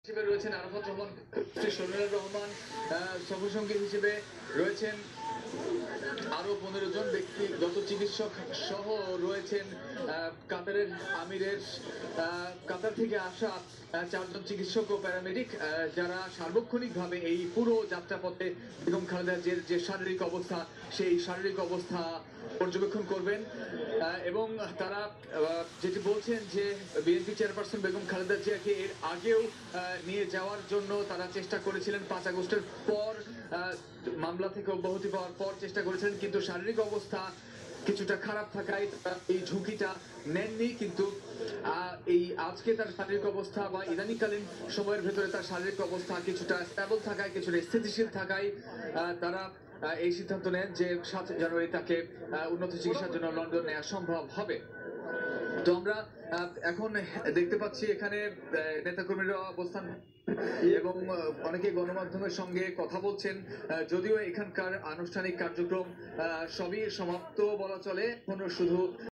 হিসেবে রয়েছেন আরাফাত রহমান, শরীরুর রহমান, সফরসঙ্গী হিসেবে রয়েছেন আরো 15 জন ব্যক্তিগত চিকিৎসক সহ রয়েছেন কাতারের আমিরের কাতার থেকে আসা 4 জন চিকিৎসক ও প্যারামেডিক, যারা সার্বক্ষণিকভাবে এই পুরো যাত্রাপথে বেগম খালেদা জিয়ার যে শারীরিক অবস্থা সেই শারীরিক অবস্থা পর্যবেক্ষণ করবেন। এবং তারা যেটি বলছেন যে বিএনপি চেয়ারপারসন বেগম খালেদা জিয়াকে এর আগেও নিয়ে যাওয়ার জন্য তারা চেষ্টা করেছিলেন, 5 আগস্টের পর মামলা থেকে অব্যাহতি পাওয়ার পর চেষ্টা করেছিলেন, কিন্তু শারীরিক অবস্থা কিছুটা খারাপ থাকায় এই ঝুঁকিটা নেননি। কিন্তু এই আজকে তার শারীরিক অবস্থা বা ইদানিকালীন সময়ের ভেতরে তার শারীরিক অবস্থা কিছুটা স্টেবল থাকায়, কিছুটা স্থিতিশীল থাকায় তারা এই সিদ্ধান্ত নেন যে 7 জানুয়ারি তাকে উন্নত চিকিৎসার জন্য লন্ডন নেওয়া সম্ভব হবে। তো আমরা এখন দেখতে পাচ্ছি এখানে নেতাকর্মীরা অবস্থান এবং অনেকে গণমাধ্যমের সঙ্গে কথা বলছেন। যদিও এখানকার আনুষ্ঠানিক কার্যক্রম সবই সমাপ্ত বলা চলে, শুধু